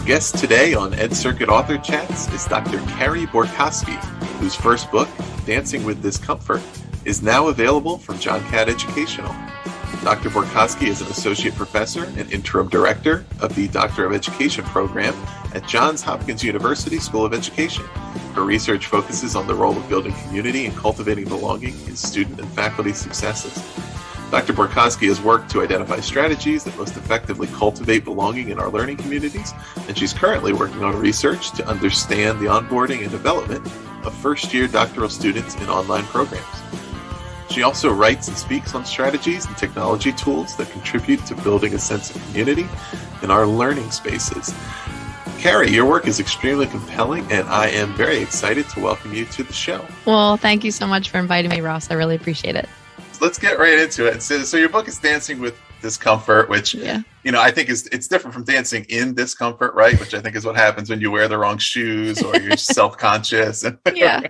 guest today on Ed Circuit Author Chats is Dr. Carey Borkoski, whose first book, Dancing with Discomfort, is now available from Catt Educational. Dr. Borkoski is an associate professor and interim director of the Doctor of Education program at Johns Hopkins University School of Education. Her research focuses on the role of building community and cultivating belonging in student and faculty successes. Dr. Borkoski has worked to identify strategies that most effectively cultivate belonging in our learning communities, and she's currently working on research to understand the onboarding and development of first-year doctoral students in online programs. She also writes and speaks on strategies and technology tools that contribute to building a sense of community in our learning spaces. Carey, your work is extremely compelling, and I am very excited to welcome you to the show. Well, thank you so much for inviting me, Ross. I really appreciate it. Let's get right into it. So your book is Dancing with Discomfort, which, I think it's different from dancing in discomfort, right? Which I think is what happens when you wear the wrong shoes or you're self-conscious. Yeah.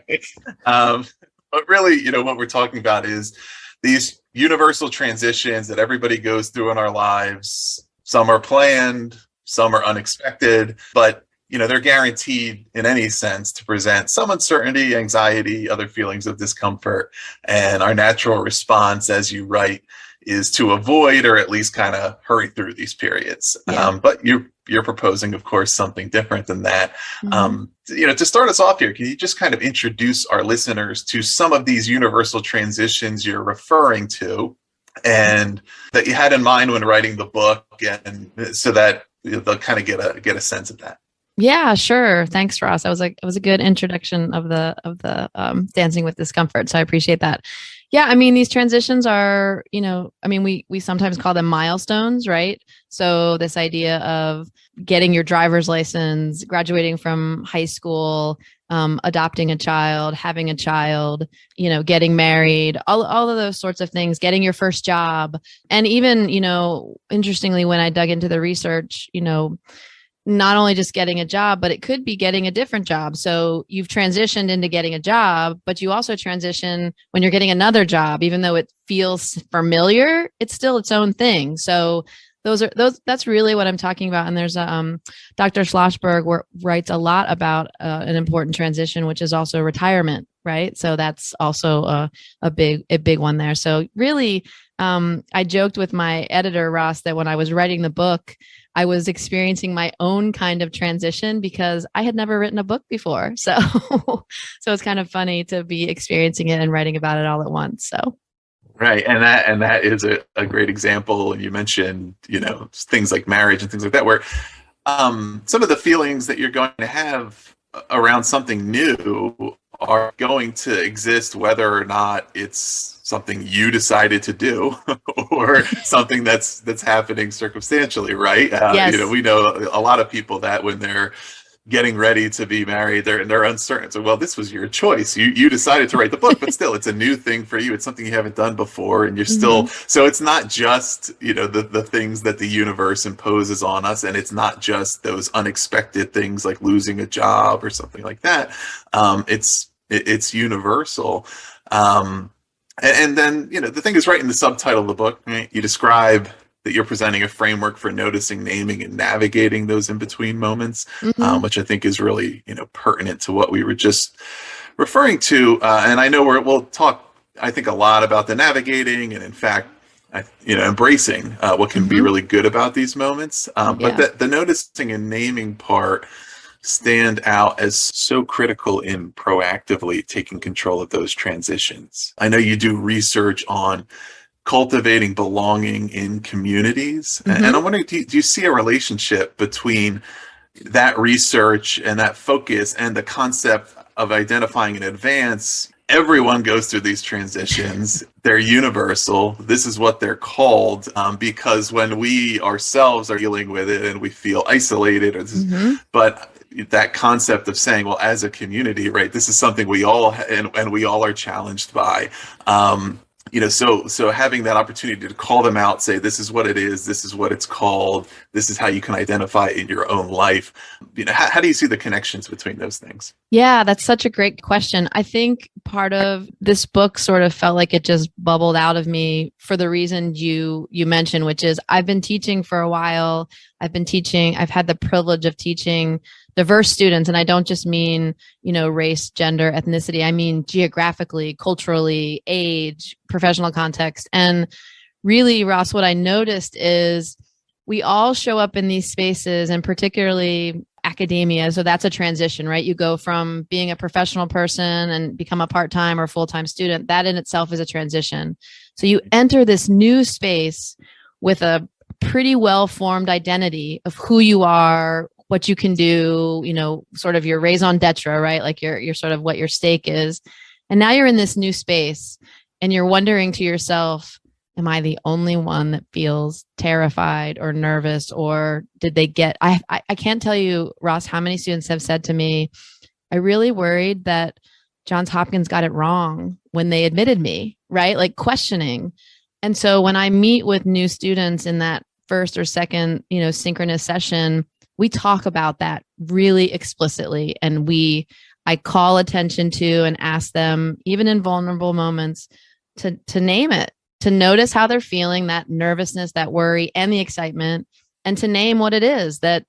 But really, what we're talking about is these universal transitions that everybody goes through in our lives. Some are planned, some are unexpected, but they're guaranteed in any sense to present some uncertainty, anxiety, other feelings of discomfort. And our natural response, as you write, is to avoid or at least kind of hurry through these periods. Yeah. But you're proposing, of course, something different than that. Mm-hmm. To start us off here, can you just kind of introduce our listeners to some of these universal transitions you're referring to and that you had in mind when writing the book, and so that they'll kind of get a sense of that? Yeah, sure. Thanks, Ross. It was a good introduction of the Dancing with Discomfort. So I appreciate that. Yeah, these transitions are, we sometimes call them milestones, right? So this idea of getting your driver's license, graduating from high school, adopting a child, having a child, getting married, all of those sorts of things, getting your first job. And even, interestingly, when I dug into the research, not only just getting a job, but it could be getting a different job. So you've transitioned into getting a job, but you also transition when you're getting another job, even though it feels familiar, it's still its own thing. So that's really what I'm talking about. And there's Dr. Schlossberg writes a lot about an important transition, which is also retirement, right? So that's also a big one there. So really, I joked with my editor, Ross, that when I was writing the book, I was experiencing my own kind of transition because I had never written a book before. So it's kind of funny to be experiencing it and writing about it all at once. So. Right. And that is a great example. And you mentioned, things like marriage and things like that, where some of the feelings that you're going to have around something new are going to exist, whether or not it's something you decided to do or something that's happening circumstantially, right? Yes. We know a lot of people that when they're getting ready to be married, they're uncertain. So, well, this was your choice. You decided to write the book, but still, it's a new thing for you. It's something you haven't done before, and you're still. So it's not just the things that the universe imposes on us, and it's not just those unexpected things like losing a job or something like that. It's universal. And then the thing is, right in the subtitle of the book, right, you describe that you're presenting a framework for noticing, naming, and navigating those in-between moments, which I think is really, pertinent to what we were just referring to. And I know we'll talk, I think, a lot about the navigating and, in fact, embracing what can be really good about these moments. But the noticing and naming part stand out as so critical in proactively taking control of those transitions. I know you do research on cultivating belonging in communities. And I'm wondering, do you see a relationship between that research and that focus and the concept of identifying in advance? Everyone goes through these transitions. They're universal. This is what they're called, because when we ourselves are dealing with it and we feel isolated, but that concept of saying, well, as a community, right, this is something we all, and we all are challenged by. so having that opportunity to call them out, say, this is what it is, this is what it's called, this is how you can identify it in your own life. How do you see the connections between those things? Yeah, that's such a great question. I think part of this book sort of felt like it just bubbled out of me for the reason you mentioned, which is I've been teaching for a while. I've had the privilege of teaching diverse students, and I don't just mean, race, gender, ethnicity. I mean geographically, culturally, age, professional context. And really, Ross, what I noticed is we all show up in these spaces, and particularly academia. So that's a transition, right? You go from being a professional person and become a part-time or full-time student. That in itself is a transition. So you enter this new space with a pretty well-formed identity of who you are, what you can do, sort of your raison d'etre, right? Like your sort of what your stake is. And now you're in this new space and you're wondering to yourself, am I the only one that feels terrified or nervous, or did they get, I can't tell you, Ross, how many students have said to me, I really worried that Johns Hopkins got it wrong when they admitted me, right? Like questioning. And so when I meet with new students in that first or second, synchronous session, we talk about that really explicitly. And I call attention to and ask them, even in vulnerable moments, to name it, to notice how they're feeling, that nervousness, that worry, and the excitement, and to name what it is that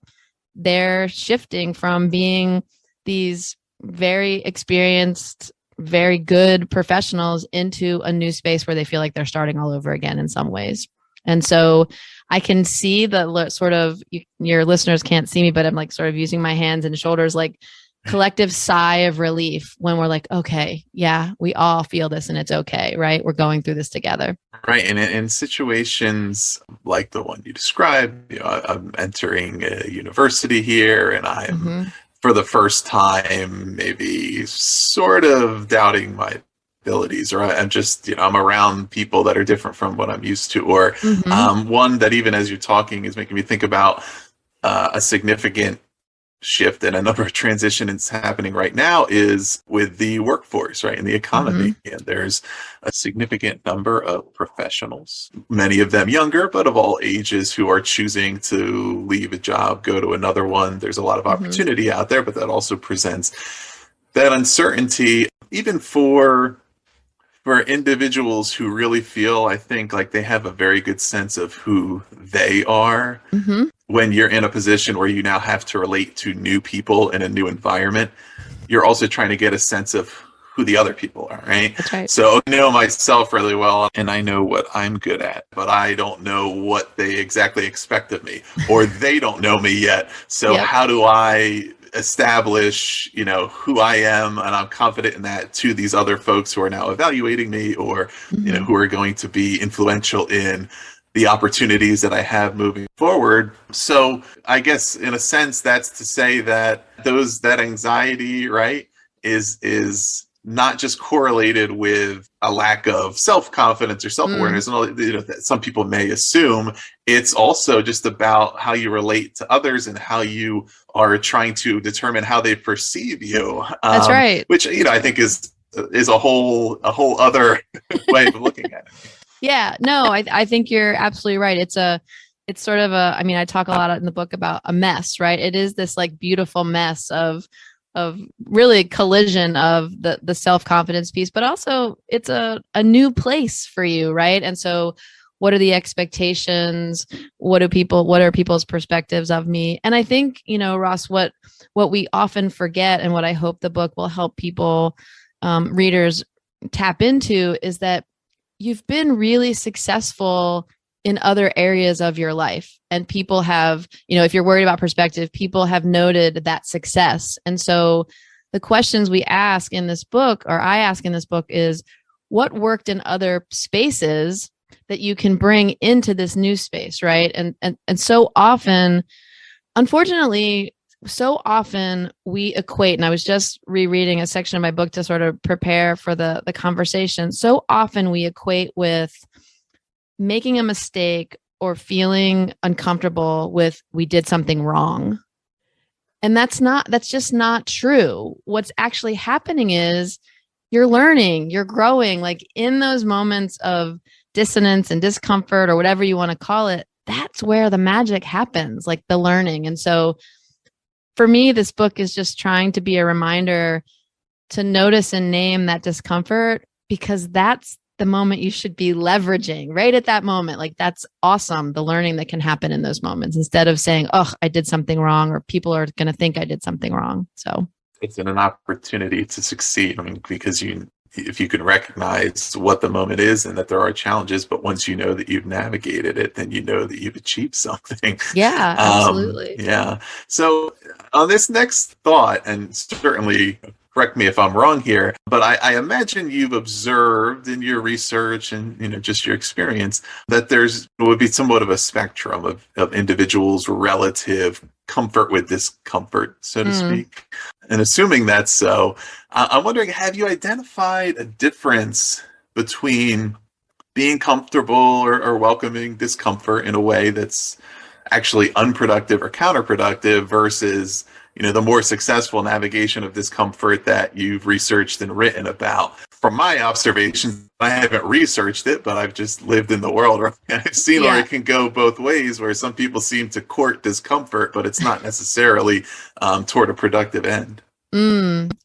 they're shifting from being these very experienced, very good professionals into a new space where they feel like they're starting all over again in some ways. And so I can see the sort of, your listeners can't see me, but I'm like sort of using my hands and shoulders, like collective sigh of relief when we're like, okay, yeah, we all feel this and it's okay, right? We're going through this together. Right. And in situations like the one you described, I'm entering a university here and I'm for the first time, maybe sort of doubting my abilities, or I'm just, I'm around people that are different from what I'm used to, or one that even as you're talking is making me think about a significant shift and a number of transitions happening right now is with the workforce, right, and the economy. And there's a significant number of professionals, many of them younger, but of all ages, who are choosing to leave a job, go to another one. There's a lot of opportunity out there, but that also presents that uncertainty, even for individuals who really feel, I think, like they have a very good sense of who they are. When you're in a position where you now have to relate to new people in a new environment, you're also trying to get a sense of who the other people are, right? That's right. So I know myself really well, and I know what I'm good at, but I don't know what they exactly expect of me, or they don't know me yet. So how do I establish, who I am, and I'm confident in that, to these other folks who are now evaluating me, or who are going to be influential in the opportunities that I have moving forward. So I guess in a sense, that's to say that that anxiety, right, is not just correlated with a lack of self-confidence or self-awareness, and all, that some people may assume. It's also just about how you relate to others and how you are trying to determine how they perceive you. That's right. Which, I think is a whole other way of looking at it. Yeah, no, I think you're absolutely right. It's sort of I mean, I talk a lot in the book about a mess, right? It is this like beautiful mess of really collision of the self-confidence piece, but also it's a new place for you, right? And so what are the expectations? What are people's perspectives of me? And I think, Ross, what we often forget, and what I hope the book will help people, readers, tap into, is that you've been really successful in other areas of your life. And people have, if you're worried about perspective, people have noted that success. And so the questions we ask in this book, or I ask in this book, is what worked in other spaces that you can bring into this new space, right? And so often, unfortunately, so often we equate, and I was just rereading a section of my book to sort of prepare for the conversation. So often we equate with making a mistake or feeling uncomfortable with we did something wrong. And that's just not true. What's actually happening is you're learning, you're growing. Like in those moments of dissonance and discomfort or whatever you want to call it, that's where the magic happens, like the learning. And so for me, this book is just trying to be a reminder to notice and name that discomfort, because that's the moment you should be leveraging right at that moment. Like that's awesome. The learning that can happen in those moments, instead of saying, oh, I did something wrong, or people are going to think I did something wrong. So it's an opportunity to succeed. I mean, because if you can recognize what the moment is and that there are challenges, but once you know that you've navigated it, then you know that you've achieved something. yeah, absolutely. Yeah. So on this next thought, and certainly correct me if I'm wrong here, but I imagine you've observed in your research and just your experience that would be somewhat of a spectrum of individuals' relative comfort with discomfort, so to speak. And assuming that's so, I'm wondering, have you identified a difference between being comfortable or welcoming discomfort in a way that's actually unproductive or counterproductive versus the more successful navigation of discomfort that you've researched and written about? From my observations, I haven't researched it, but I've just lived in the world, and I've seen where it can go both ways, where some people seem to court discomfort, but it's not necessarily toward a productive end.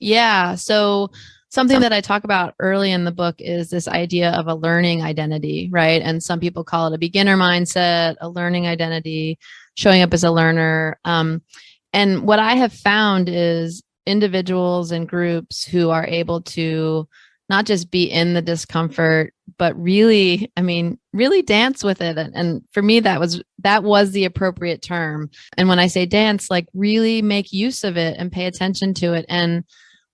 Yeah. So something that I talk about early in the book is this idea of a learning identity, right? And some people call it a beginner mindset, a learning identity, showing up as a learner. And what I have found is individuals and groups who are able to not just be in the discomfort, but really, really dance with it. And for me, that was the appropriate term. And when I say dance, like really make use of it and pay attention to it. And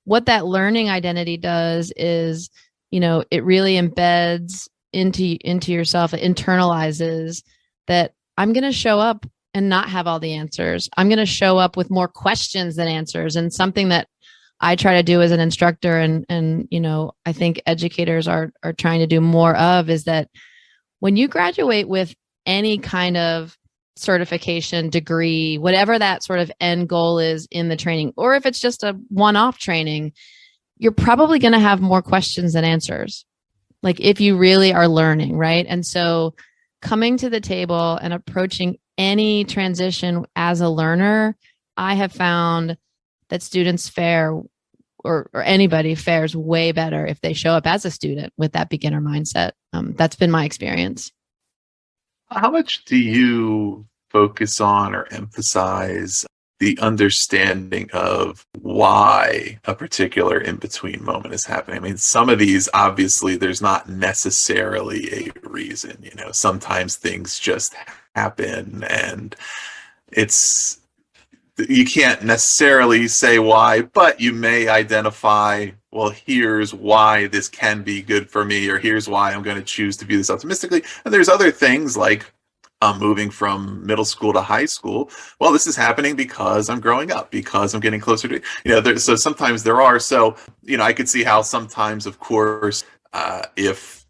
what that learning identity does is, it really embeds into yourself, it internalizes that I'm going to show up and not have all the answers. I'm going to show up with more questions than answers. And something that I try to do as an instructor, and I think educators are trying to do more of, is that when you graduate with any kind of certification, degree, whatever that sort of end goal is in the training, or if it's just a one-off training, you're probably going to have more questions than answers. Like if you really are learning, right? And so coming to the table and approaching any transition as a learner, I have found that students fare, or anybody fares way better if they show up as a student with that beginner mindset. That's been my experience. How much do you focus on or emphasize the understanding of why a particular in-between moment is happening? I mean, some of these, obviously, there's not necessarily a reason. Sometimes things just happen, and you can't necessarily say why, but you may identify, well, here's why this can be good for me, or here's why I'm going to choose to view this optimistically. And there's other things like moving from middle school to high school. Well, this is happening because I'm growing up, because I'm getting closer to, so sometimes there are. So, I could see how sometimes, of course, if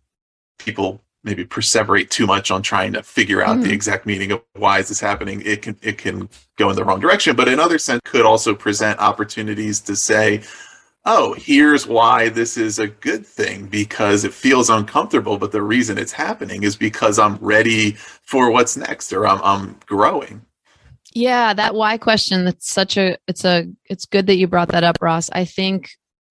people maybe perseverate too much on trying to figure out the exact meaning of why is this happening, it can go in the wrong direction. But in other sense, could also present opportunities to say, oh, here's why this is a good thing, because it feels uncomfortable, but the reason it's happening is because I'm ready for what's next, or I'm growing. Yeah, that why question, it's good that you brought that up, Ross. I think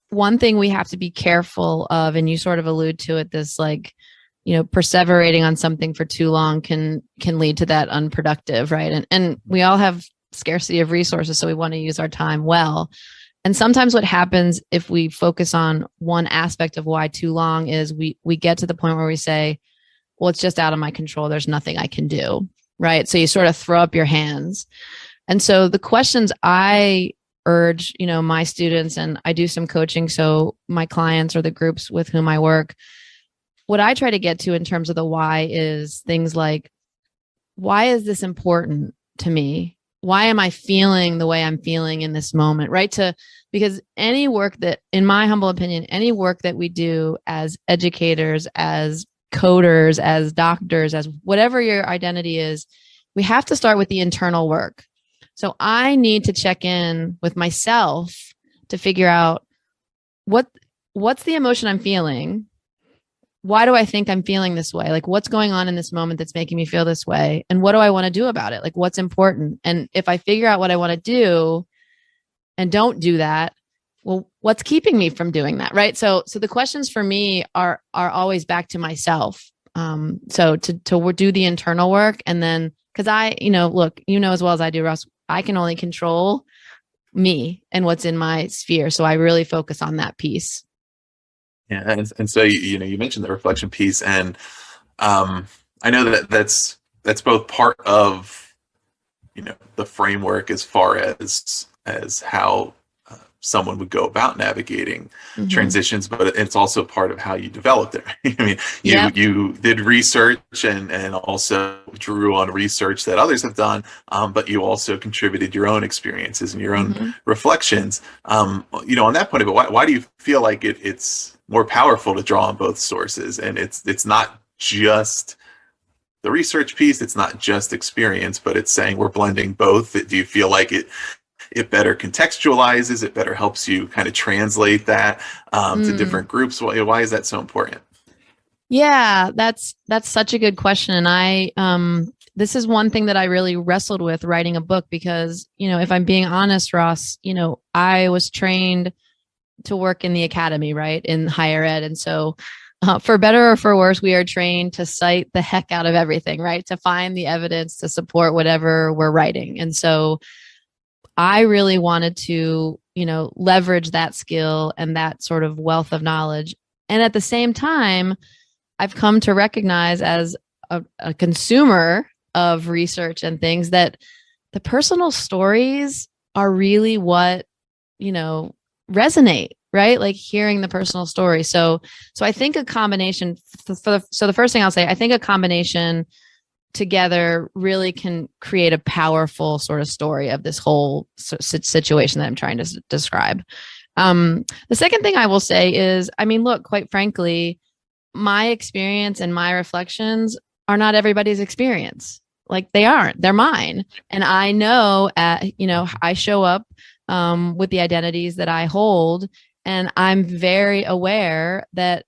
one thing we have to be careful of, and you sort of allude to it, this perseverating on something for too long can lead to that unproductive, right? And we all have scarcity of resources, so we want to use our time well. And sometimes what happens if we focus on one aspect of why too long is we get to the point where we say, well, it's just out of my control. There's nothing I can do, right? So you sort of throw up your hands. And so the questions I urge, my students, and I do some coaching, so my clients or the groups with whom I work, what I try to get to in terms of the why is things like, why is this important to me? Why am I feeling the way I'm feeling in this moment, right? Because any work that, in my humble opinion, any work that we do as educators, as coders, as doctors, as whatever your identity is, we have to start with the internal work. So I need to check in with myself to figure out what what's the emotion I'm feeling? Why do I think I'm feeling this way? Like, what's going on in this moment that's making me feel this way? And what do I want to do about it? Like, what's important? And if I figure out what I want to do and don't do that, well, what's keeping me from doing that? Right. So the questions for me are always back to myself. So to do the internal work, and then, because look, as well as I do, Ross, I can only control me and what's in my sphere. So I really focus on that piece. Yeah, and so you mentioned the reflection piece, and I know that's both part of the framework as far as how someone would go about navigating transitions, but it's also part of how you developed it. I mean, you did research and also drew on research that others have done, but you also contributed your own experiences and your own reflections. On that point of it, why do you feel like it's more powerful to draw on both sources? And it's not just the research piece, it's not just experience, but it's saying we're blending both. Do you feel like it better contextualizes, it better helps you kind of translate that to different groups? Why is that so important? Yeah, that's such a good question. And I this is one thing that I really wrestled with writing a book, because, if I'm being honest, Ross, I was trained to work in the academy, right, in higher ed. And so for better or for worse, we are trained to cite the heck out of everything, right, to find the evidence to support whatever we're writing. And so I really wanted to, leverage that skill and that sort of wealth of knowledge. And at the same time, I've come to recognize as a consumer of research and things that the personal stories are really what, resonate, right? Like hearing the personal story. So I think a combination so the first thing I'll say, I think a combination together really can create a powerful sort of story of this whole situation that I'm trying to describe. The second thing I will say is, look, quite frankly, my experience and my reflections are not everybody's experience. Like, they aren't, they're mine. And I know, I show up with the identities that I hold, and I'm very aware that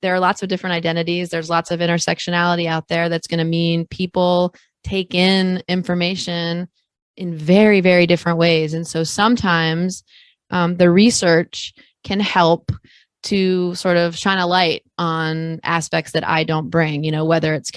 there are lots of different identities. There's lots of intersectionality out there that's going to mean people take in information in very, very different ways. And so sometimes the research can help to sort of shine a light on aspects that I don't bring, whether it's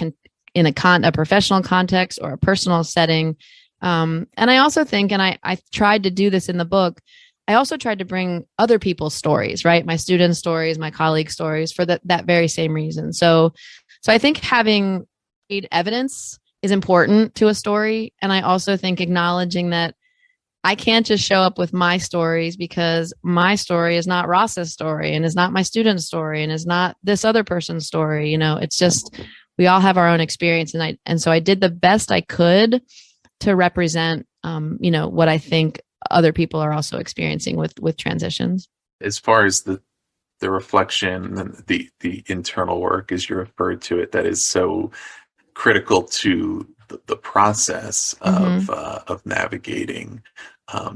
in a professional context or a personal setting. And I also think, and I tried to do this in the book, I also tried to bring other people's stories, right? My students' stories, my colleagues' stories, for that very same reason. So I think having evidence is important to a story. And I also think acknowledging that I can't just show up with my stories, because my story is not Ross's story, and is not my student's story, and is not this other person's story. It's just, we all have our own experience. And so I did the best I could to represent, what I think other people are also experiencing with transitions. As far as the reflection and the internal work, as you referred to it, that is so critical to the process of navigating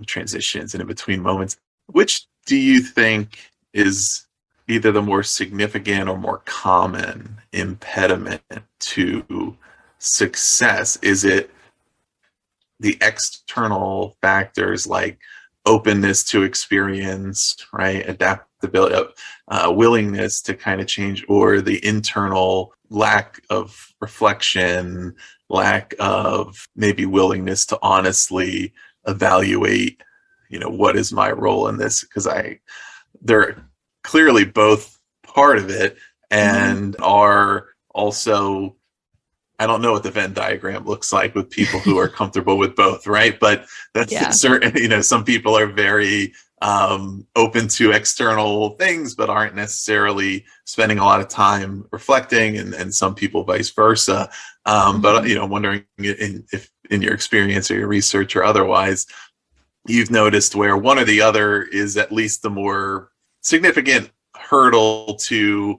transitions and in between moments. Which do you think is either the more significant or more common impediment to success? Is it the external factors like openness to experience, right, adaptability, willingness to kind of change, or the internal lack of reflection, lack of maybe willingness to honestly evaluate, what is my role in this? Because they're clearly both part of it, and are also, I don't know what the Venn diagram looks like with people who are comfortable with both, right? But that's certain, some people are very open to external things, but aren't necessarily spending a lot of time reflecting, and some people vice versa. But, I'm wondering if in your experience or your research or otherwise, you've noticed where one or the other is at least the more significant hurdle to,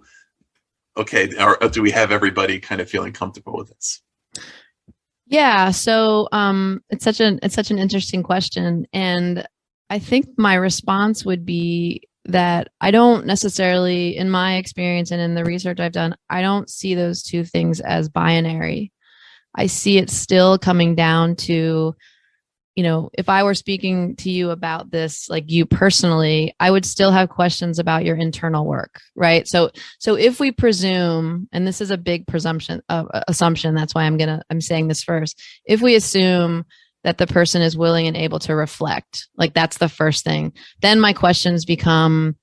okay, or do we have everybody kind of feeling comfortable with this? Yeah. So it's such an interesting question. And I think my response would be that I don't necessarily, in my experience and in the research I've done, I don't see those two things as binary. I see it still coming down to, if I were speaking to you about this, like you personally, I would still have questions about your internal work, right? So if we presume, and this is a big assumption, that's why I'm saying this first. If we assume that the person is willing and able to reflect, like that's the first thing, then my questions become,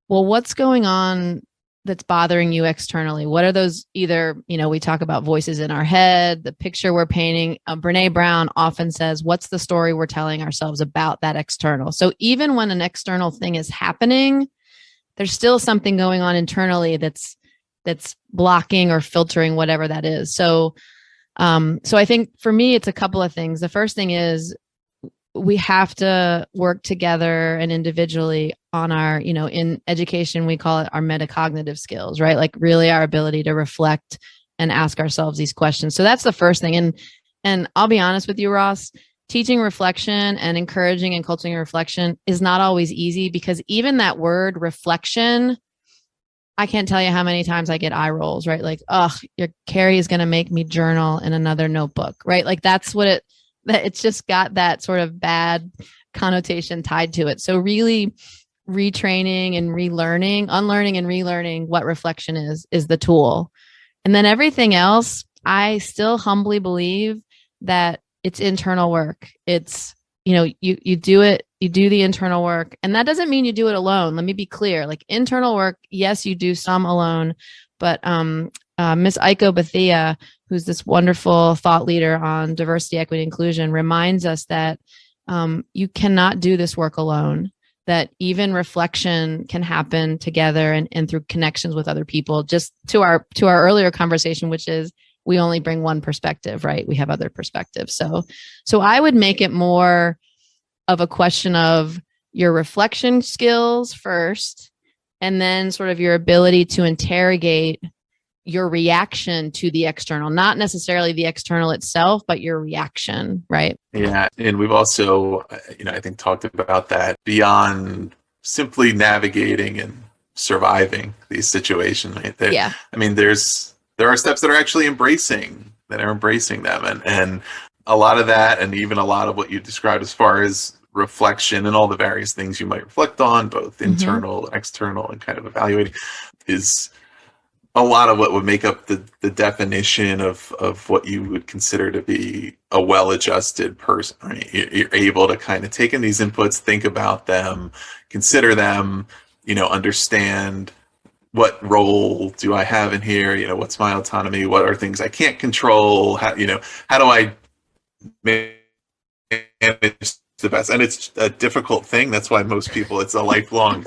well, what's going on that's bothering you externally? What are those, either, we talk about voices in our head, the picture we're painting. Brene Brown often says, what's the story we're telling ourselves about that external? So even when an external thing is happening, there's still something going on internally that's blocking or filtering whatever that is. So I think for me, it's a couple of things. The first thing is we have to work together and individually on our, in education, we call it our metacognitive skills, right? Like really our ability to reflect and ask ourselves these questions. So that's the first thing. And I'll be honest with you, Ross, teaching reflection and encouraging and cultivating reflection is not always easy, because even that word reflection, I can't tell you how many times I get eye rolls, right? Like, oh, your Carey is going to make me journal in another notebook, right? Like that's what it's just got that sort of bad connotation tied to it. So really retraining and unlearning and relearning what reflection is the tool. And then everything else, I still humbly believe that it's internal work. It's, you do it, you do the internal work. And that doesn't mean you do it alone. Let me be clear. Like internal work, yes, you do some alone, but Miss Aiko Bethia, who's this wonderful thought leader on diversity, equity, inclusion, reminds us that you cannot do this work alone, that even reflection can happen together and through connections with other people. Just to our earlier conversation, which is we only bring one perspective, right? We have other perspectives. So I would make it more of a question of your reflection skills first, and then sort of your ability to interrogate your reaction to the external, not necessarily the external itself, but your reaction, right? Yeah. And we've also, I think talked about that beyond simply navigating and surviving these situations. Right? Yeah. I mean, there are steps that are actually embracing them. And a lot of that, and even a lot of what you described as far as reflection and all the various things you might reflect on, both internal, external, and kind of evaluating, is a lot of what would make up the definition of what you would consider to be a well-adjusted person. Right? You're able to kind of take in these inputs, think about them, consider them, understand what role do I have in here? What's my autonomy? What are things I can't control? How do I manage the best? And it's a difficult thing. That's why most people, it's a lifelong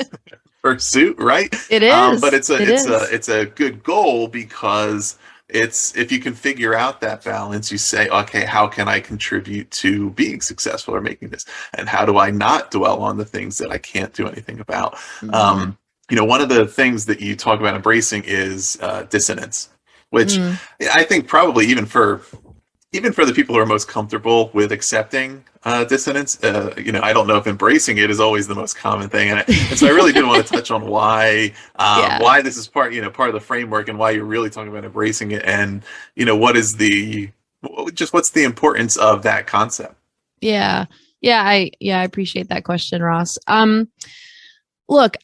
pursuit, right? It is. But it's a good goal, because it's, if you can figure out that balance, you say, okay, how can I contribute to being successful or making this? And how do I not dwell on the things that I can't do anything about? Mm-hmm. One of the things that you talk about embracing is dissonance, which I think probably even for the people who are most comfortable with accepting dissonance, I don't know if embracing it is always the most common thing. And so I really did want to touch on why this is part of the framework, and why you're really talking about embracing it, and what's the importance of that concept? Yeah. I appreciate that question, Ross. Look,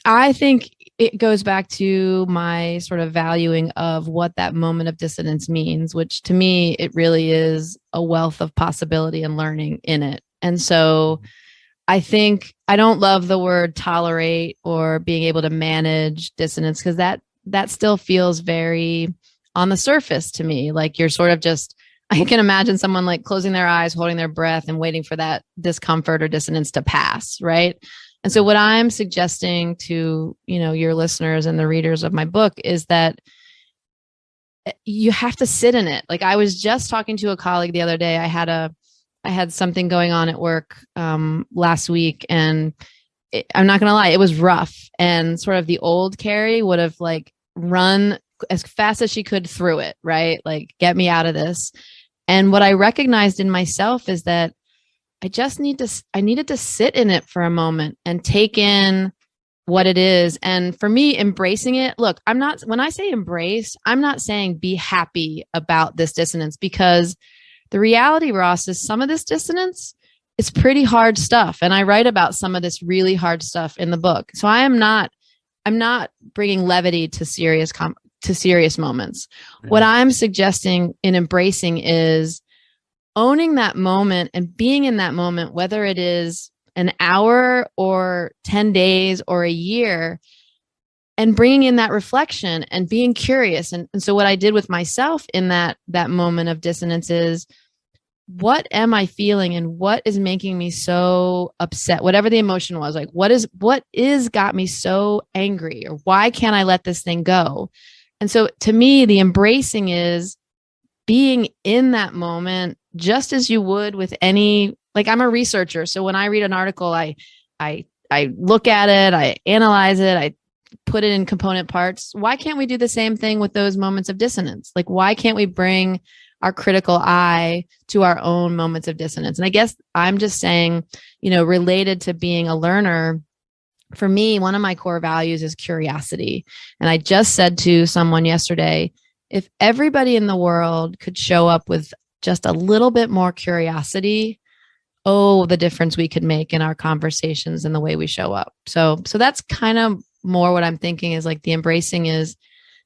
I think it goes back to my sort of valuing of what that moment of dissonance means, which to me, it really is a wealth of possibility and learning in it. And so I think I don't love the word tolerate or being able to manage dissonance, because that still feels very on the surface to me. Like you're sort of just, I can imagine someone like closing their eyes, holding their breath, and waiting for that discomfort or dissonance to pass, right? And so what I'm suggesting to, your listeners and the readers of my book is that you have to sit in it. Like I was just talking to a colleague the other day. I had something going on at work last week, and I'm not going to lie, it was rough. And sort of the old Carey would have like run as fast as she could through it, right? Like get me out of this. And what I recognized in myself is that I needed to sit in it for a moment and take in what it is. And for me, embracing it, look, when I say embrace, I'm not saying be happy about this dissonance, because the reality, Ross, is some of this dissonance is pretty hard stuff. And I write about some of this really hard stuff in the book. So I'm not bringing levity to serious moments. Mm-hmm. What I'm suggesting in embracing is owning that moment and being in that moment, whether it is an hour or 10 days or a year, and bringing in that reflection and being curious. And so what I did with myself in that moment of dissonance is, what am I feeling and what is making me so upset? Whatever the emotion was, like, what is got me so angry, or why can't I let this thing go? And so to me, the embracing is being in that moment, just as you would with any, like, I'm a researcher. So when I read an article, I look at it, I analyze it, I put it in component parts. Why can't we do the same thing with those moments of dissonance? Like, why can't we bring our critical eye to our own moments of dissonance? And I guess I'm just saying, related to being a learner, for me, one of my core values is curiosity. And I just said to someone yesterday, if everybody in the world could show up with just a little bit more curiosity, oh, the difference we could make in our conversations and the way we show up. So that's kind of more what I'm thinking, is like the embracing is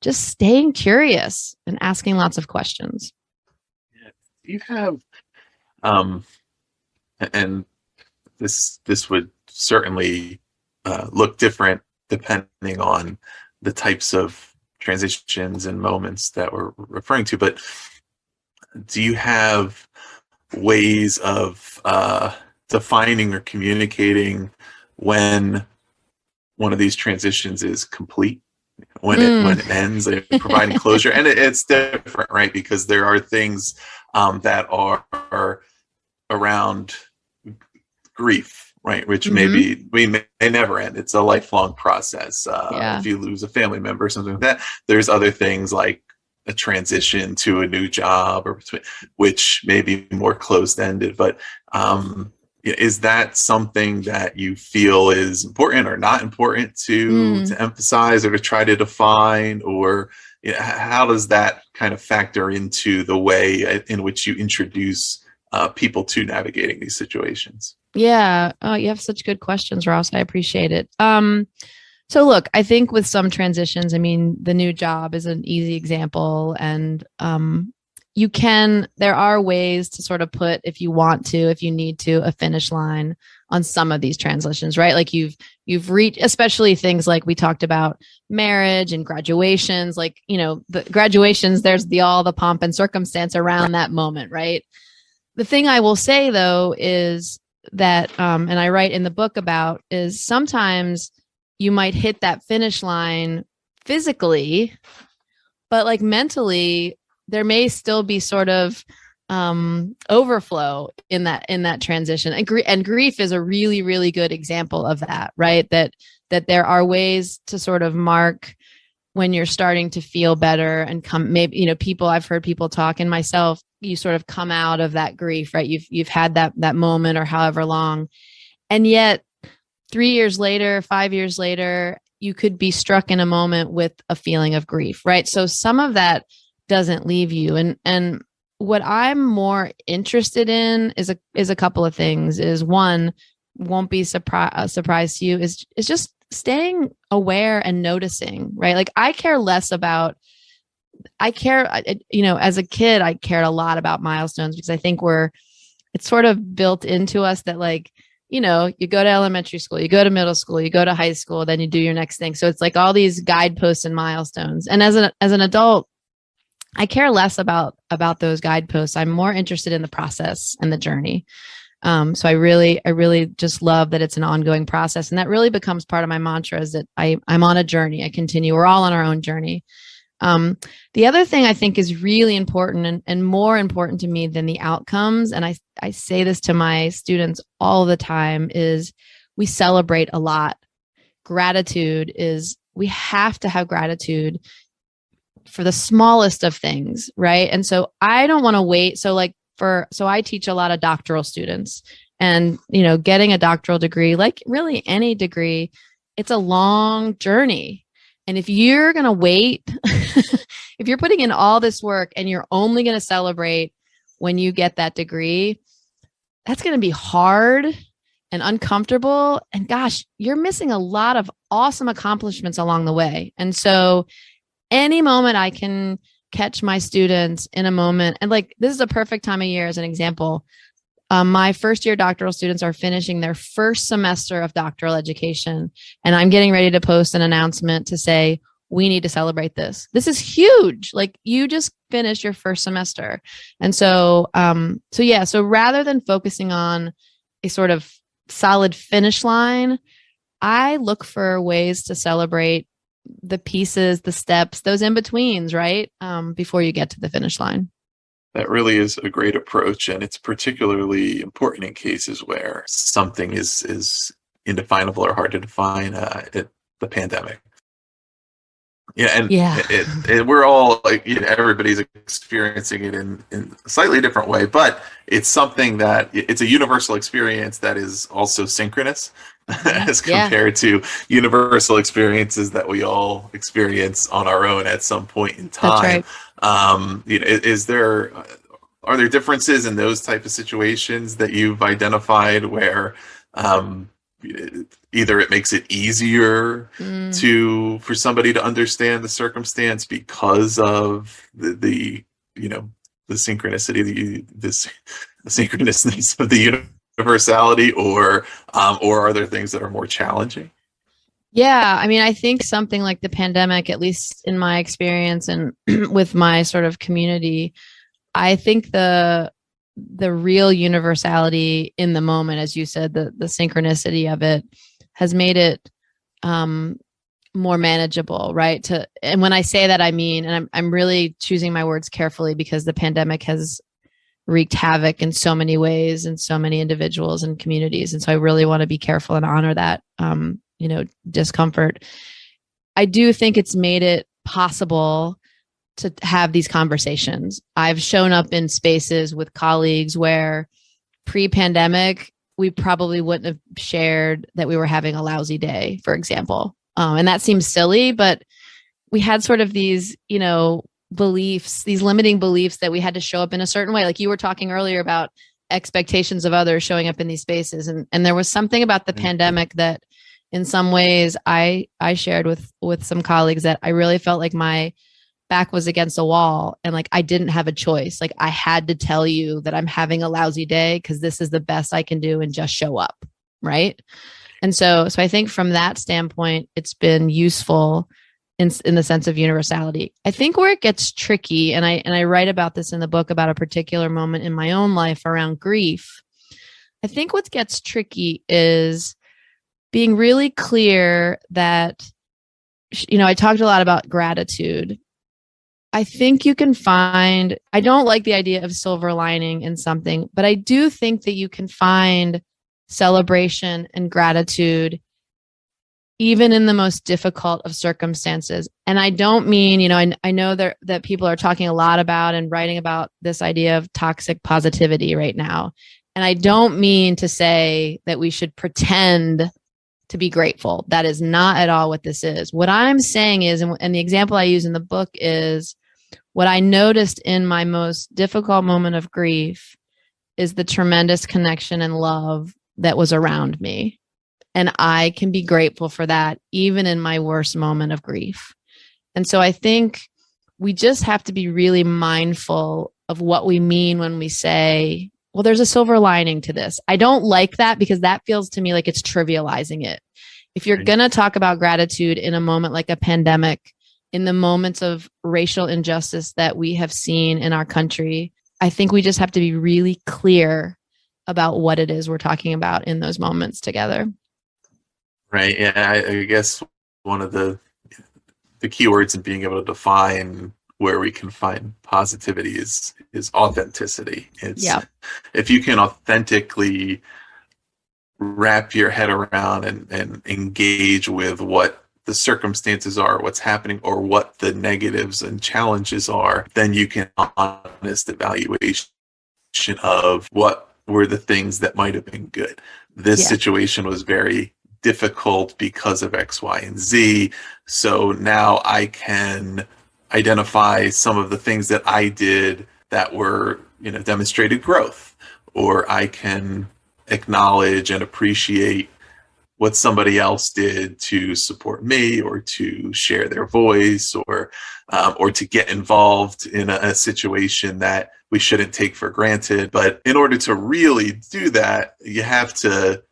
just staying curious and asking lots of questions. You have, and this would certainly look different depending on the types of transitions and moments that we're referring to, but do you have ways of defining or communicating when one of these transitions is complete, when it ends, providing closure? And it's different, right? Because there are things that are around grief, right? Which maybe we may never end. It's a lifelong process. If you lose a family member or something like that, there's other things like a transition to a new job, or which may be more closed-ended. But is that something that you feel is important or not important to emphasize or to try to define? Or how does that kind of factor into the way in which you introduce people to navigating these situations? Yeah. Oh, you have such good questions, Ross. I appreciate it. So look, I think with some transitions, I mean, the new job is an easy example. And there are ways to sort of put, if you want to, if you need to, a finish line on some of these transitions, right? Like you've reached, especially things like we talked about marriage and graduations, like, the graduations, there's all the pomp and circumstance around that moment, right? The thing I will say though is that, and I write in the book about, is sometimes you might hit that finish line physically, but like mentally, there may still be sort of overflow in that transition. And grief is a really, really good example of that, right? That there are ways to sort of mark when you're starting to feel better and maybe, I've heard people talk, and myself, you sort of come out of that grief, right? You've had that moment or however long. And yet 3 years later, 5 years later, you could be struck in a moment with a feeling of grief, right? So some of that doesn't leave you. And what I'm more interested in is a couple of things. Is one, won't be a surprise to you, is just staying aware and noticing, right? Like as a kid, I cared a lot about milestones, because I think it's sort of built into us that, like, you go to elementary school, you go to middle school, you go to high school, then you do your next thing. So it's like all these guideposts and milestones. And as an adult, I care less about those guideposts. I'm more interested in the process and the journey. So I really just love that it's an ongoing process. And that really becomes part of my mantra, is that I'm on a journey. I continue. We're all on our own journey. The other thing I think is really important and more important to me than the outcomes, and I say this to my students all the time, is we celebrate a lot. Gratitude is, we have to have gratitude for the smallest of things, right? And so I don't want to wait. So I teach a lot of doctoral students, and, getting a doctoral degree, like really any degree, it's a long journey. And if you're going to wait, if you're putting in all this work and you're only going to celebrate when you get that degree, that's going to be hard and uncomfortable. And gosh, you're missing a lot of awesome accomplishments along the way. And so any moment I can catch my students in a moment, and like, this is a perfect time of year as an example. My first year doctoral students are finishing their first semester of doctoral education. And I'm getting ready to post an announcement to say, we need to celebrate this. This is huge. Like, you just finished your first semester. And so rather than focusing on a sort of solid finish line, I look for ways to celebrate the pieces, the steps, those in betweens, right? Before you get to the finish line. That really is a great approach, and it's particularly important in cases where something is indefinable or hard to define. The pandemic. Yeah, and we're all like, everybody's experiencing it in a slightly different way, but it's something that it's a universal experience that is also synchronous as compared to universal experiences that we all experience on our own at some point in time. That's right. Are there differences in those type of situations that you've identified where either it makes it easier for somebody to understand the circumstance because of the synchronicity, the synchronousness of the universality, or are there things that are more challenging? Yeah, I mean, I think something like the pandemic, at least in my experience and with my sort of community, I think the real universality in the moment, as you said, the synchronicity of it has made it more manageable, right? And when I say that, I mean, and I'm really choosing my words carefully, because the pandemic has wreaked havoc in so many ways and so many individuals and communities. And so I really want to be careful and honor that, discomfort. I do think it's made it possible to have these conversations. I've shown up in spaces with colleagues where pre-pandemic, we probably wouldn't have shared that we were having a lousy day, for example. And that seems silly, but we had sort of these, beliefs, these limiting beliefs that we had to show up in a certain way. Like you were talking earlier about expectations of others showing up in these spaces. And there was something about the pandemic that in some ways I shared with some colleagues that I really felt like my back was against a wall and like I didn't have a choice. Like I had to tell you that I'm having a lousy day because this is the best I can do and just show up. Right. And so I think from that standpoint, it's been useful in the sense of universality. I think where it gets tricky, and I write about this in the book about a particular moment in my own life around grief. I think what gets tricky is being really clear that, I talked a lot about gratitude. I think you can find, I don't like the idea of silver lining in something, but I do think that you can find celebration and gratitude even in the most difficult of circumstances. And I don't mean, I know that people are talking a lot about and writing about this idea of toxic positivity right now. And I don't mean to say that we should pretend to be grateful. That is not at all what this is. What I'm saying is, and the example I use in the book is, what I noticed in my most difficult moment of grief is the tremendous connection and love that was around me. And I can be grateful for that, even in my worst moment of grief. And so I think we just have to be really mindful of what we mean when we say, well, there's a silver lining to this. I don't like that because that feels to me like it's trivializing it. If you're going to talk about gratitude in a moment like a pandemic, in the moments of racial injustice that we have seen in our country, I think we just have to be really clear about what it is we're talking about in those moments together. Right. Yeah. I guess one of the keywords in being able to define where we can find positivity is authenticity. It's if you can authentically wrap your head around and engage with what the circumstances are, what's happening, or what the negatives and challenges are, then you can honest evaluation of what were the things that might have been good. This situation was very difficult because of X, Y, and Z. So now I can identify some of the things that I did that were, demonstrated growth, or I can acknowledge and appreciate what somebody else did to support me, or to share their voice, or to get involved in a situation that we shouldn't take for granted. But in order to really do that, you have to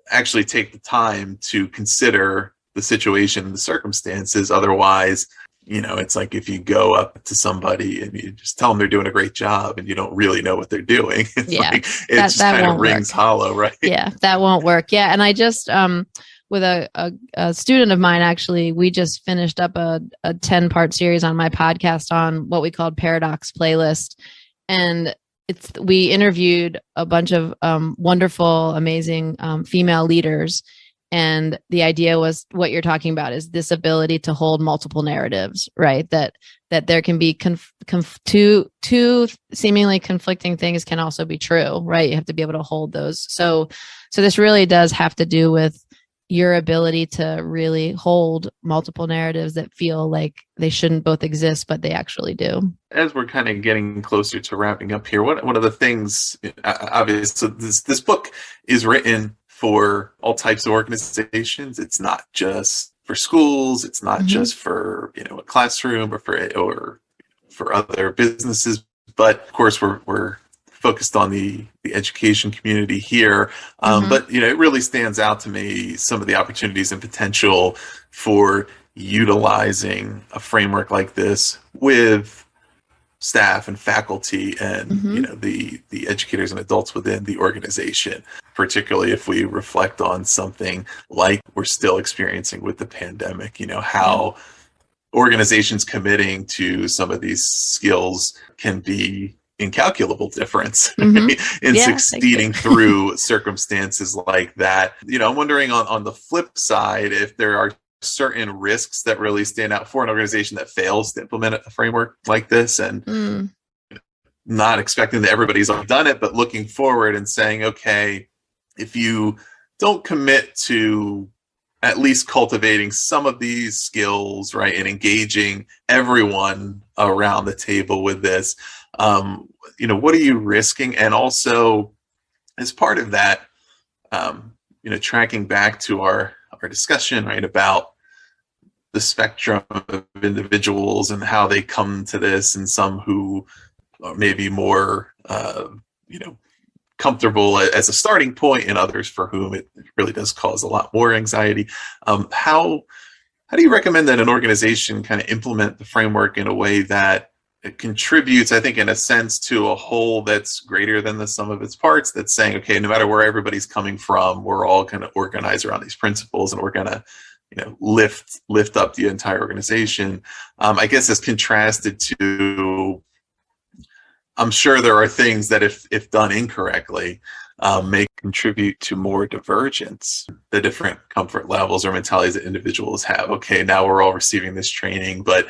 actually take the time to consider the situation and the circumstances. Otherwise, it's like if you go up to somebody and you just tell them they're doing a great job and you don't really know what they're doing. It's like, it just kind of rings hollow, right? Yeah, that won't work. Yeah. And I just, with a student of mine, actually, we just finished up a 10-part series on my podcast on what we called Paradox Playlist. And we interviewed a bunch of wonderful, amazing female leaders. And the idea was what you're talking about is this ability to hold multiple narratives, right? That there can be two seemingly conflicting things can also be true, right? You have to be able to hold those. So this really does have to do with your ability to really hold multiple narratives that feel like they shouldn't both exist, but they actually do. As we're kind of getting closer to wrapping up here, one of the things, obviously, this book is written for all types of organizations. It's not just for schools. It's not just for a classroom or for other businesses. But of course, we're focused on the education community here. But it really stands out to me some of the opportunities and potential for utilizing a framework like this with staff and faculty and the educators and adults within the organization, particularly if we reflect on something like we're still experiencing with the pandemic. How organizations committing to some of these skills can be incalculable difference in succeeding through circumstances like that. I'm wondering on the flip side, if there are certain risks that really stand out for an organization that fails to implement a framework like this, and not expecting that everybody's done it, but looking forward and saying, okay, if you don't commit to at least cultivating some of these skills, right, and engaging everyone around the table with this, what are you risking? And also, as part of that, tracking back to our discussion, right, about the spectrum of individuals and how they come to this, and some who are maybe more, comfortable as a starting point, and others for whom it really does cause a lot more anxiety. How do you recommend that an organization kind of implement the framework in a way that it contributes, I think, in a sense, to a whole that's greater than the sum of its parts, that's saying, okay, no matter where everybody's coming from, we're all going to organize around these principles, and we're going to lift up the entire organization. I guess as contrasted to, I'm sure there are things that if done incorrectly, may contribute to more divergence, the different comfort levels or mentalities that individuals have. Okay, now we're all receiving this training, but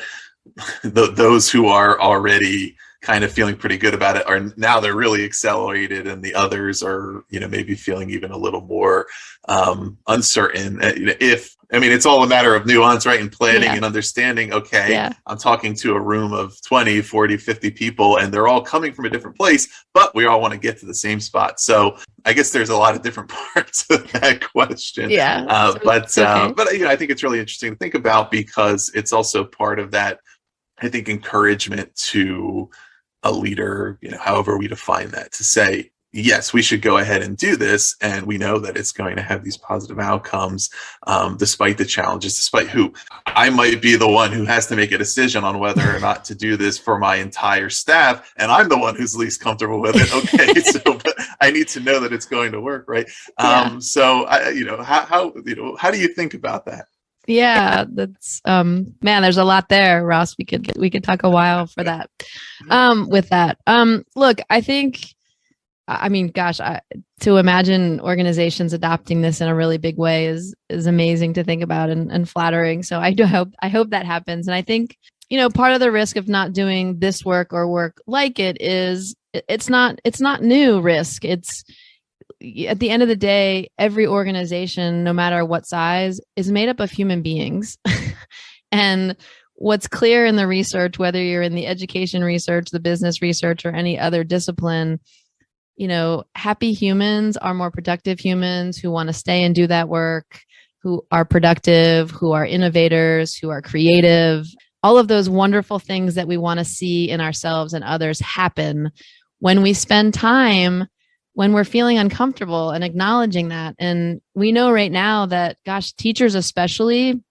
those who are already kind of feeling pretty good about it are now they're really accelerated, and the others are maybe feeling even a little more uncertain. It's all a matter of nuance, right, and planning and understanding. Okay, I'm talking to a room of 20, 40, 50 people, and they're all coming from a different place, but we all want to get to the same spot. So I guess there's a lot of different parts of that question. But I think it's really interesting to think about, because it's also part of that, I think, encouragement to a leader, however we define that, to say, yes, we should go ahead and do this, and we know that it's going to have these positive outcomes, despite the challenges, despite who I might be the one who has to make a decision on whether or not to do this for my entire staff, and I'm the one who's least comfortable with it. Okay, but I need to know that it's going to work, right? How do you think about that? Yeah, that's man, there's a lot there, Ross. We could talk a while for that. With that. Look, I think, gosh, to imagine organizations adopting this in a really big way is amazing to think about and flattering. So I hope that happens. And I think, part of the risk of not doing this work or work like it is it's not new risk. It's at the end of the day, every organization, no matter what size, is made up of human beings. And what's clear in the research, whether you're in the education research, the business research, or any other discipline, happy humans are more productive humans who want to stay and do that work, who are productive, who are innovators, who are creative. All of those wonderful things that we want to see in ourselves and others happen when we spend time when we're feeling uncomfortable and acknowledging that. And we know right now that, gosh, teachers especially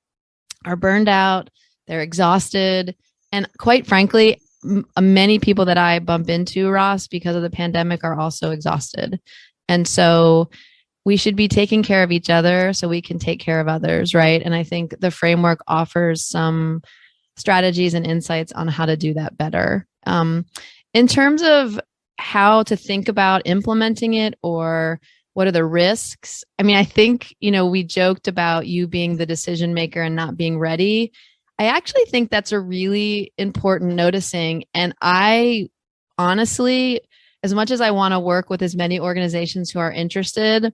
are burned out, they're exhausted. And quite frankly, many people that I bump into, Ross, because of the pandemic are also exhausted. And so we should be taking care of each other so we can take care of others, right? And I think the framework offers some strategies and insights on how to do that better. In terms of how to think about implementing it, or what are the risks? I mean, I think, we joked about you being the decision maker and not being ready. I actually think that's a really important noticing. And I honestly, as much as I want to work with as many organizations who are interested,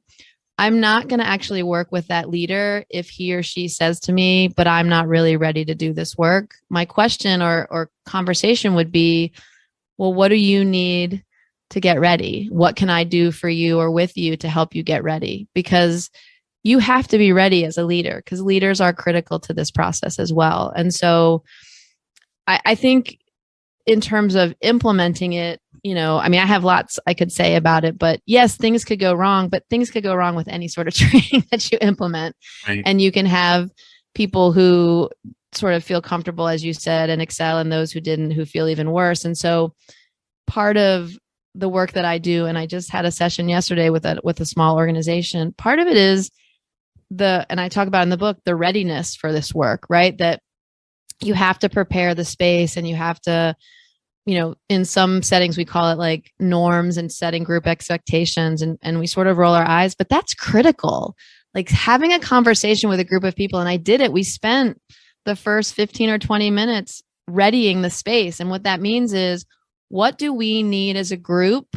I'm not going to actually work with that leader if he or she says to me, but I'm not really ready to do this work. My question or conversation would be, well, what do you need to get ready? What can I do for you or with you to help you get ready? Because you have to be ready as a leader, because leaders are critical to this process as well. And so I think in terms of implementing it, I have lots I could say about it, but yes, things could go wrong, but things could go wrong with any sort of training that you implement. Right. And you can have people who sort of feel comfortable, as you said, and excel, and those who didn't, who feel even worse. And so part of the work that I do, and I just had a session yesterday with a small organization, part of it is and I talk about in the book, the readiness for this work, right? That you have to prepare the space, and you have to, in some settings, we call it like norms and setting group expectations. And we sort of roll our eyes, but that's critical. Like having a conversation with a group of people. And I did it. We spent the first 15 or 20 minutes readying the space. And what that means is, what do we need as a group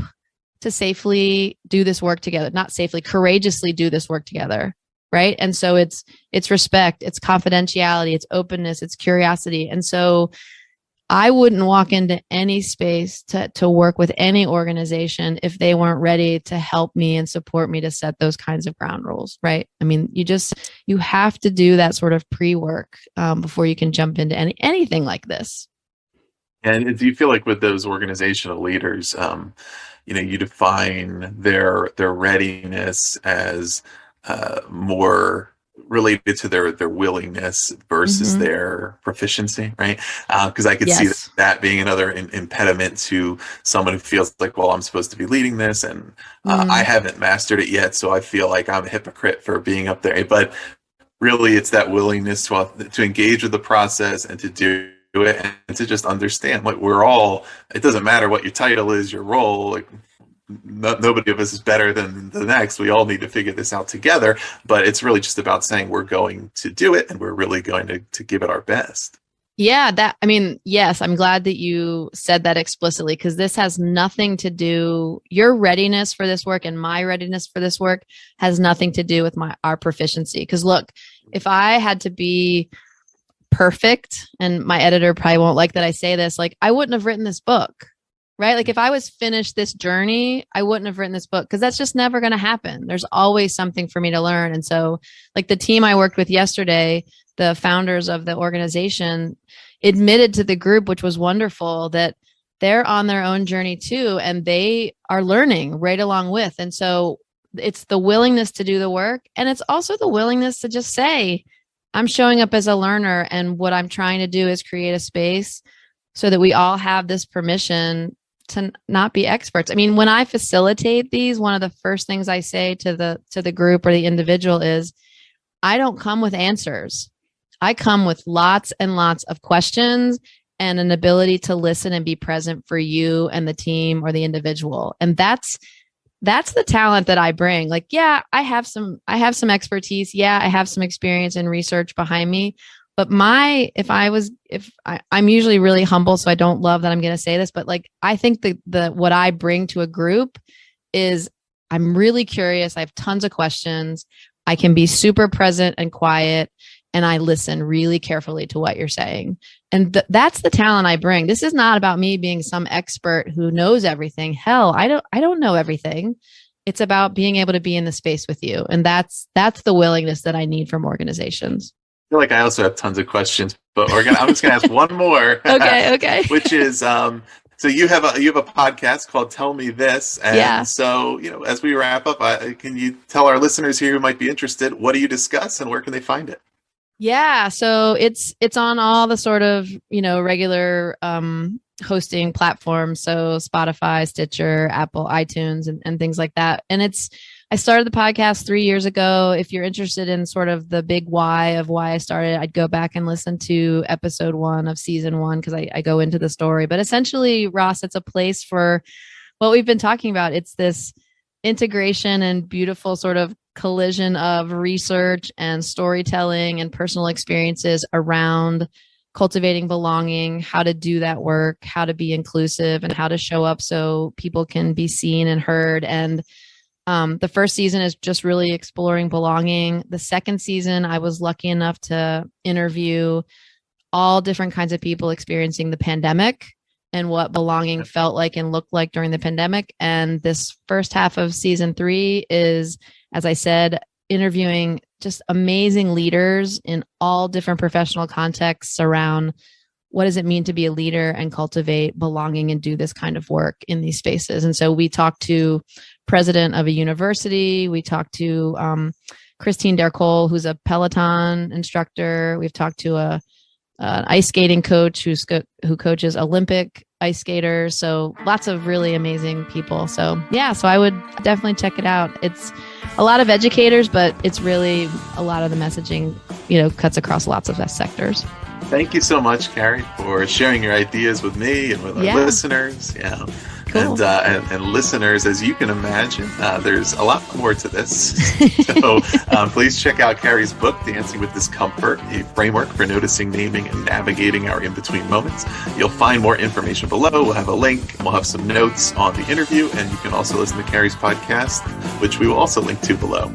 to safely do this work together? Not safely, courageously do this work together. Right. And so it's respect, it's confidentiality, it's openness, it's curiosity. And so I wouldn't walk into any space to work with any organization if they weren't ready to help me and support me to set those kinds of ground rules. Right. I mean, you have to do that sort of pre-work before you can jump into anything like this. And do you feel like with those organizational leaders, you define their readiness as more related to their willingness versus their proficiency, right? Because I could see that being another impediment to someone who feels like, well, I'm supposed to be leading this, and I haven't mastered it yet, so I feel like I'm a hypocrite for being up there. But really, it's that willingness to engage with the process and to do it, and to just understand, like, it doesn't matter what your title is, your role, like, nobody of us is better than the next. We all need to figure this out together, but it's really just about saying we're going to do it, and we're really going to give it our best. Yeah, yes, I'm glad that you said that explicitly, because this has nothing to do, your readiness for this work and my readiness for this work has nothing to do with our proficiency. Because look, if I had to be perfect, and my editor probably won't like that I say this, like I wouldn't have written this book. Right? Like if I was finished this journey, I wouldn't have written this book, because that's just never going to happen. There's always something for me to learn. And so like the team I worked with yesterday, the founders of the organization, admitted to the group, which was wonderful, that they're on their own journey too, and they are learning right along with. And so it's the willingness to do the work. And it's also the willingness to just say, I'm showing up as a learner, and what I'm trying to do is create a space so that we all have this permission to not be experts. I mean, when I facilitate these, one of the first things I say to the group or the individual is, I don't come with answers. I come with lots and lots of questions and an ability to listen and be present for you and the team or the individual. And that's the talent that I bring. Like, yeah, I have some expertise. Yeah, I have some experience and research behind me. But I'm usually really humble, so I don't love that I'm going to say this, but like, I think the what I bring to a group is I'm really curious. I have tons of questions. I can be super present and quiet, and I listen really carefully to what you're saying. And that's the talent I bring. This is not about me being some expert who knows everything. Hell, I don't know everything. It's about being able to be in the space with you. And that's the willingness that I need from organizations. I feel like I also have tons of questions, but I'm just gonna ask one more. Okay. Which is so you have a podcast called Tell Me This, and Yeah. so as we wrap up, can you tell our listeners here who might be interested, what do you discuss and where can they find it? Yeah, so it's on all the sort of regular hosting platforms, so Spotify, Stitcher, Apple, iTunes, and things like that. And I started the podcast 3 years ago. If you're interested in sort of the big why of why I started, I'd go back and listen to episode 1 of season 1 because I go into the story. But essentially, Ross, it's a place for what we've been talking about. It's this integration and beautiful sort of collision of research and storytelling and personal experiences around cultivating belonging, how to do that work, how to be inclusive, and how to show up so people can be seen and heard. And the first season is just really exploring belonging. The second season, I was lucky enough to interview all different kinds of people experiencing the pandemic and what belonging felt like and looked like during the pandemic. And this first half of season 3 is, as I said, interviewing just amazing leaders in all different professional contexts around what does it mean to be a leader and cultivate belonging and do this kind of work in these spaces. And so we talked to president of a university. We talked to Christine Dercole, who's a Peloton instructor. We've talked to an ice skating coach who coaches Olympic ice skaters. So lots of really amazing people. So yeah, so I would definitely check it out. It's a lot of educators, but it's really a lot of the messaging, cuts across lots of sectors. Thank you so much, Carey, for sharing your ideas with me and with our listeners. Yeah. Cool. And listeners, as you can imagine, there's a lot more to this. So please check out Carey's book, Dancing with Discomfort, a framework for noticing, naming, and navigating our in-between moments. You'll find more information below. We'll have a link. We'll have some notes on the interview, and you can also listen to Carey's podcast, which we will also link to below.